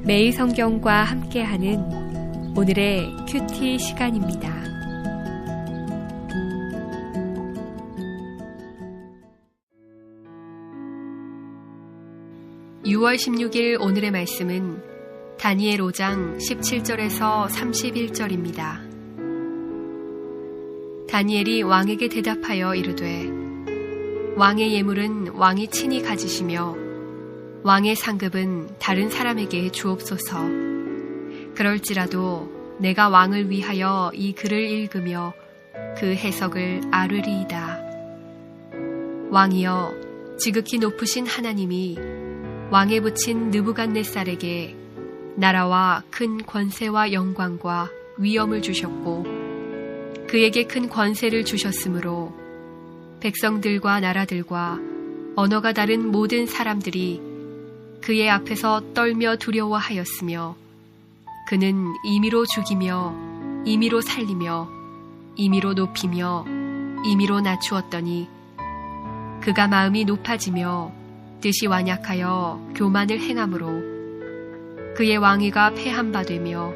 매일 성경과 함께하는 오늘의 큐티 시간입니다. (6월 16일) 오늘의 말씀은 다니엘 5장 17절에서 31절입니다. 다니엘이 왕에게 대답하여 이르되 왕의 예물은 왕이 친히 가지시며 왕의 상급은 다른 사람에게 주옵소서. 그럴지라도 내가 왕을 위하여 이 글을 읽으며 그 해석을 아뢰리이다. 왕이여, 지극히 높으신 하나님이 왕에 붙인 느부갓네살에게 나라와 큰 권세와 영광과 위엄을 주셨고 그에게 큰 권세를 주셨으므로 백성들과 나라들과 언어가 다른 모든 사람들이 그의 앞에서 떨며 두려워하였으며 그는 임의로 죽이며 임의로 살리며 임의로 높이며 임의로 낮추었더니 그가 마음이 높아지며 뜻이 완약하여 교만을 행함으로 그의 왕위가 패한 바 되며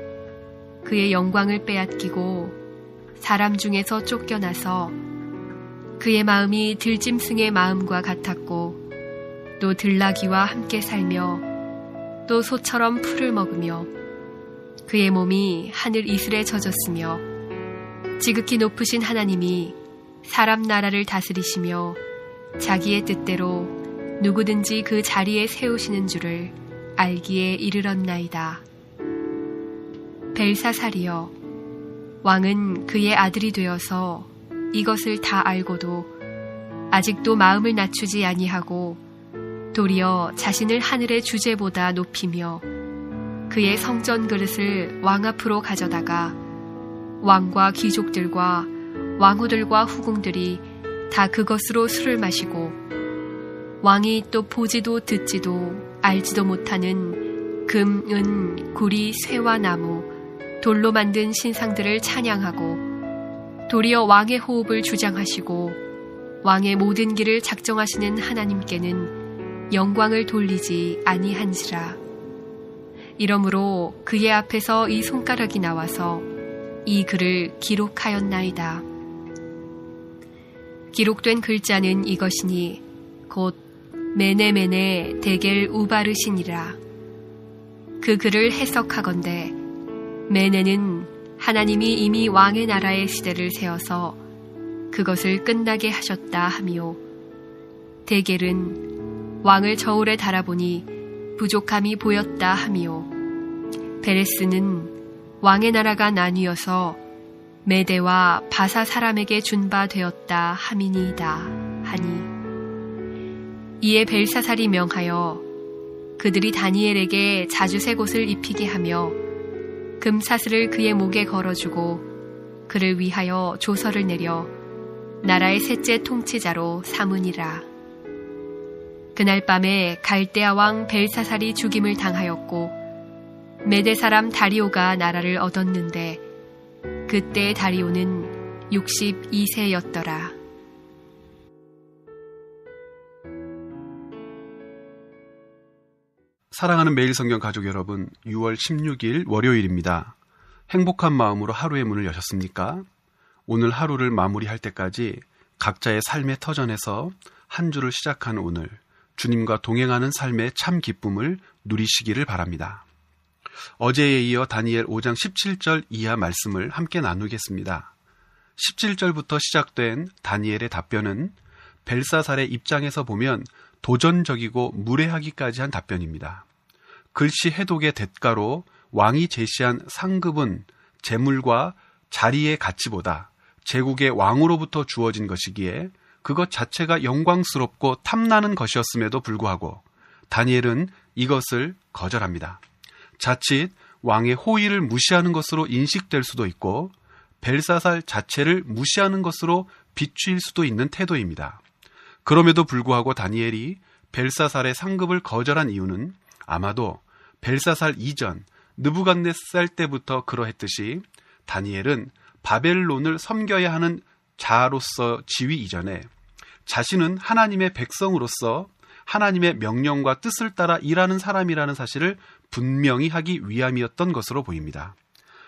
그의 영광을 빼앗기고 사람 중에서 쫓겨나서 그의 마음이 들짐승의 마음과 같았고 또 들나귀와 함께 살며 또 소처럼 풀을 먹으며 그의 몸이 하늘 이슬에 젖었으며 지극히 높으신 하나님이 사람 나라를 다스리시며 자기의 뜻대로 누구든지 그 자리에 세우시는 줄을 알기에 이르렀나이다. 벨사살이여, 왕은 그의 아들이 되어서 이것을 다 알고도 아직도 마음을 낮추지 아니하고 도리어 자신을 하늘의 주제보다 높이며 그의 성전 그릇을 왕 앞으로 가져다가 왕과 귀족들과 왕후들과 후궁들이 다 그것으로 술을 마시고 왕이 또 보지도 듣지도 알지도 못하는 금, 은, 구리, 쇠와 나무, 돌로 만든 신상들을 찬양하고 도리어 왕의 호흡을 주장하시고 왕의 모든 길을 작정하시는 하나님께는 영광을 돌리지 아니한지라. 이러므로 그의 앞에서 이 손가락이 나와서 이 글을 기록하였나이다. 기록된 글자는 이것이니 곧 메네메네 데겔 우바르시니라. 그 글을 해석하건대 메네는 하나님이 이미 왕의 나라의 시대를 세워서 그것을 끝나게 하셨다 하며 데겔은 왕을 저울에 달아보니 부족함이 보였다 하며 베레스는 왕의 나라가 나뉘어서 메대와 바사 사람에게 준 바 되었다 함이니이다 하니 이에 벨사살이 명하여 그들이 다니엘에게 자주색 옷을 입히게 하며 금사슬을 그의 목에 걸어주고 그를 위하여 조서를 내려 나라의 셋째 통치자로 삼으니라. 그날 밤에 갈대아 왕 벨사살이 죽임을 당하였고 메대 사람 다리오가 나라를 얻었는데 그때 다리오는 62세였더라. 사랑하는 매일 성경 가족 여러분, 6월 16일 월요일입니다. 행복한 마음으로 하루의 문을 여셨습니까? 오늘 하루를 마무리할 때까지 각자의 삶의 터전에서 한 주를 시작하는 오늘, 주님과 동행하는 삶의 참 기쁨을 누리시기를 바랍니다. 어제에 이어 다니엘 5장 17절 이하 말씀을 함께 나누겠습니다. 17절부터 시작된 다니엘의 답변은 벨사살의 입장에서 보면 도전적이고 무례하기까지 한 답변입니다. 글씨 해독의 대가로 왕이 제시한 상급은 재물과 자리의 가치보다 제국의 왕으로부터 주어진 것이기에 그것 자체가 영광스럽고 탐나는 것이었음에도 불구하고 다니엘은 이것을 거절합니다. 자칫 왕의 호의를 무시하는 것으로 인식될 수도 있고 벨사살 자체를 무시하는 것으로 비추일 수도 있는 태도입니다. 그럼에도 불구하고 다니엘이 벨사살의 상급을 거절한 이유는 아마도 벨사살 이전 느부갓네살 때부터 그러했듯이 다니엘은 바벨론을 섬겨야 하는 자로서 지위 이전에 자신은 하나님의 백성으로서 하나님의 명령과 뜻을 따라 일하는 사람이라는 사실을 분명히 하기 위함이었던 것으로 보입니다.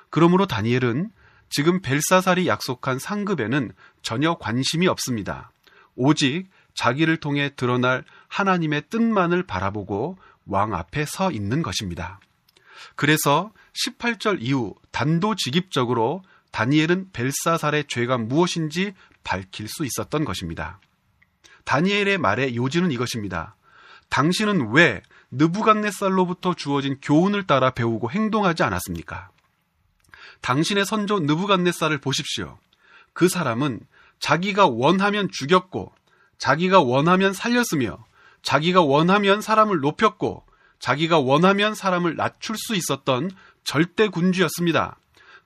그러므로 다니엘은 지금 벨사살이 약속한 상급에는 전혀 관심이 없습니다. 오직 자기를 통해 드러날 하나님의 뜻만을 바라보고 왕 앞에 서 있는 것입니다. 그래서 18절 이후 단도직입적으로 다니엘은 벨사살의 죄가 무엇인지 밝힐 수 있었던 것입니다. 다니엘의 말의 요지는 이것입니다. 당신은 왜 느부갓네살로부터 주어진 교훈을 따라 배우고 행동하지 않았습니까? 당신의 선조 느부갓네살을 보십시오. 그 사람은 자기가 원하면 죽였고, 자기가 원하면 살렸으며, 자기가 원하면 사람을 높였고, 자기가 원하면 사람을 낮출 수 있었던 절대 군주였습니다.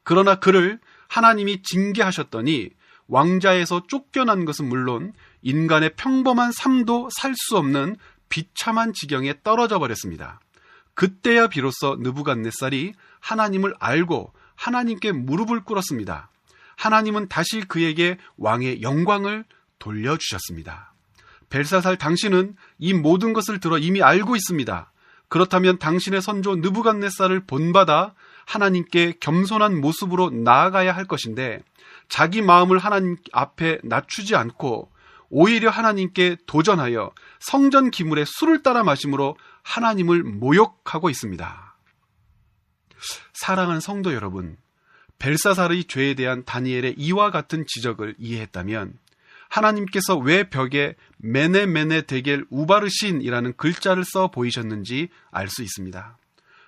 그러나 그를 하나님이 징계하셨더니 왕자에서 쫓겨난 것은 물론 인간의 평범한 삶도 살 수 없는 비참한 지경에 떨어져 버렸습니다. 그때야 비로소 느부갓네살이 하나님을 알고 하나님께 무릎을 꿇었습니다. 하나님은 다시 그에게 왕의 영광을 돌려주셨습니다. 벨사살, 당신은 이 모든 것을 들어 이미 알고 있습니다. 그렇다면 당신의 선조 느부갓네살을 본받아 하나님께 겸손한 모습으로 나아가야 할 것인데, 자기 마음을 하나님 앞에 낮추지 않고 오히려 하나님께 도전하여 성전 기물에 술을 따라 마심으로 하나님을 모욕하고 있습니다. 사랑하는 성도 여러분, 벨사살의 죄에 대한 다니엘의 이와 같은 지적을 이해했다면 하나님께서 왜 벽에 메네메네 데겔 우바르신이라는 글자를 써 보이셨는지 알 수 있습니다.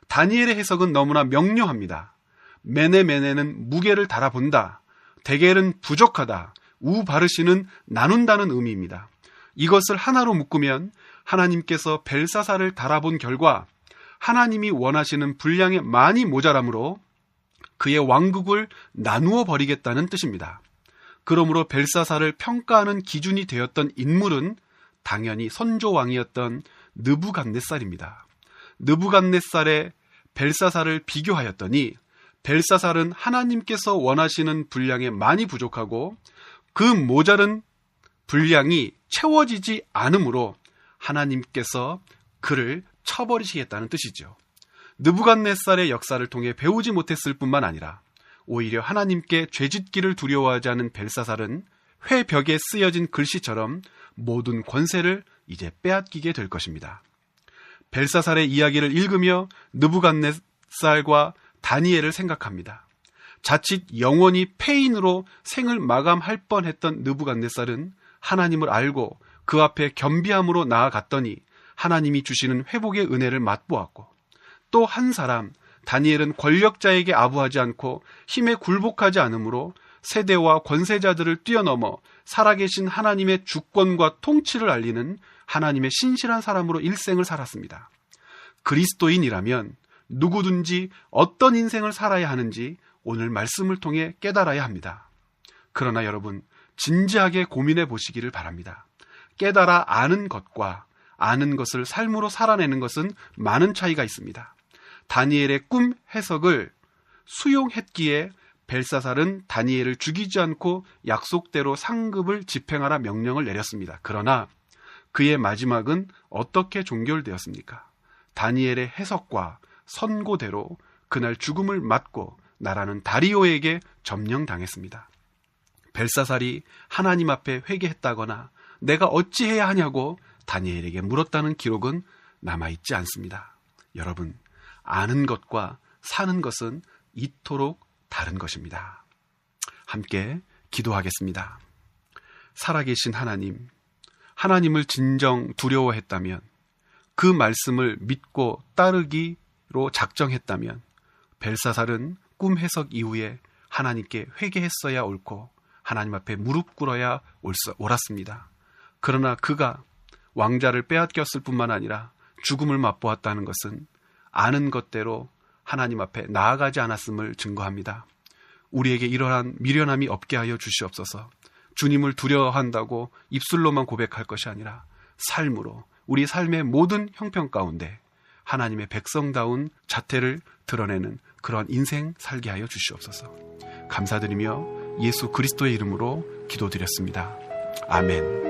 다니엘의 해석은 너무나 명료합니다. 메네메네는 무게를 달아본다, 데겔은 부족하다, 우바르신은 나눈다는 의미입니다. 이것을 하나로 묶으면 하나님께서 벨사살을 달아본 결과 하나님이 원하시는 분량의 많이 모자람으로 그의 왕국을 나누어 버리겠다는 뜻입니다. 그러므로 벨사살을 평가하는 기준이 되었던 인물은 당연히 선조왕이었던 느부갓네살입니다. 느부갓네살의 벨사살을 비교하였더니 벨사살은 하나님께서 원하시는 분량에 많이 부족하고 그 모자른 분량이 채워지지 않으므로 하나님께서 그를 쳐버리시겠다는 뜻이죠. 느부갓네살의 역사를 통해 배우지 못했을 뿐만 아니라 오히려 하나님께 죄짓기를 두려워하지 않은 벨사살은 회벽에 쓰여진 글씨처럼 모든 권세를 이제 빼앗기게 될 것입니다. 벨사살의 이야기를 읽으며 느부갓네살과 다니엘을 생각합니다. 자칫 영원히 폐인으로 생을 마감할 뻔했던 느부갓네살은 하나님을 알고 그 앞에 겸비함으로 나아갔더니 하나님이 주시는 회복의 은혜를 맛보았고, 또 한 사람 다니엘은 권력자에게 아부하지 않고 힘에 굴복하지 않으므로 세대와 권세자들을 뛰어넘어 살아계신 하나님의 주권과 통치를 알리는 하나님의 신실한 사람으로 일생을 살았습니다. 그리스도인이라면 누구든지 어떤 인생을 살아야 하는지 오늘 말씀을 통해 깨달아야 합니다. 그러나 여러분, 진지하게 고민해 보시기를 바랍니다. 깨달아 아는 것과 아는 것을 삶으로 살아내는 것은 많은 차이가 있습니다. 다니엘의 꿈 해석을 수용했기에 벨사살은 다니엘을 죽이지 않고 약속대로 상급을 집행하라 명령을 내렸습니다. 그러나 그의 마지막은 어떻게 종결되었습니까? 다니엘의 해석과 선고대로 그날 죽음을 맞고 나라는 다리오에게 점령당했습니다. 벨사살이 하나님 앞에 회개했다거나 내가 어찌해야 하냐고 다니엘에게 물었다는 기록은 남아있지 않습니다. 여러분, 아는 것과 사는 것은 이토록 다른 것입니다. 함께 기도하겠습니다. 살아계신 하나님, 하나님을 진정 두려워했다면, 그 말씀을 믿고 따르기로 작정했다면 벨사살은 꿈 해석 이후에 하나님께 회개했어야 옳고 하나님 앞에 무릎 꿇어야 옳았습니다. 그러나 그가 왕자를 빼앗겼을 뿐만 아니라 죽음을 맛보았다는 것은 아는 것대로 하나님 앞에 나아가지 않았음을 증거합니다. 우리에게 이러한 미련함이 없게 하여 주시옵소서. 주님을 두려워한다고 입술로만 고백할 것이 아니라 삶으로, 우리 삶의 모든 형편 가운데 하나님의 백성다운 자태를 드러내는 그런 인생 살게 하여 주시옵소서. 감사드리며 예수 그리스도의 이름으로 기도드렸습니다. 아멘.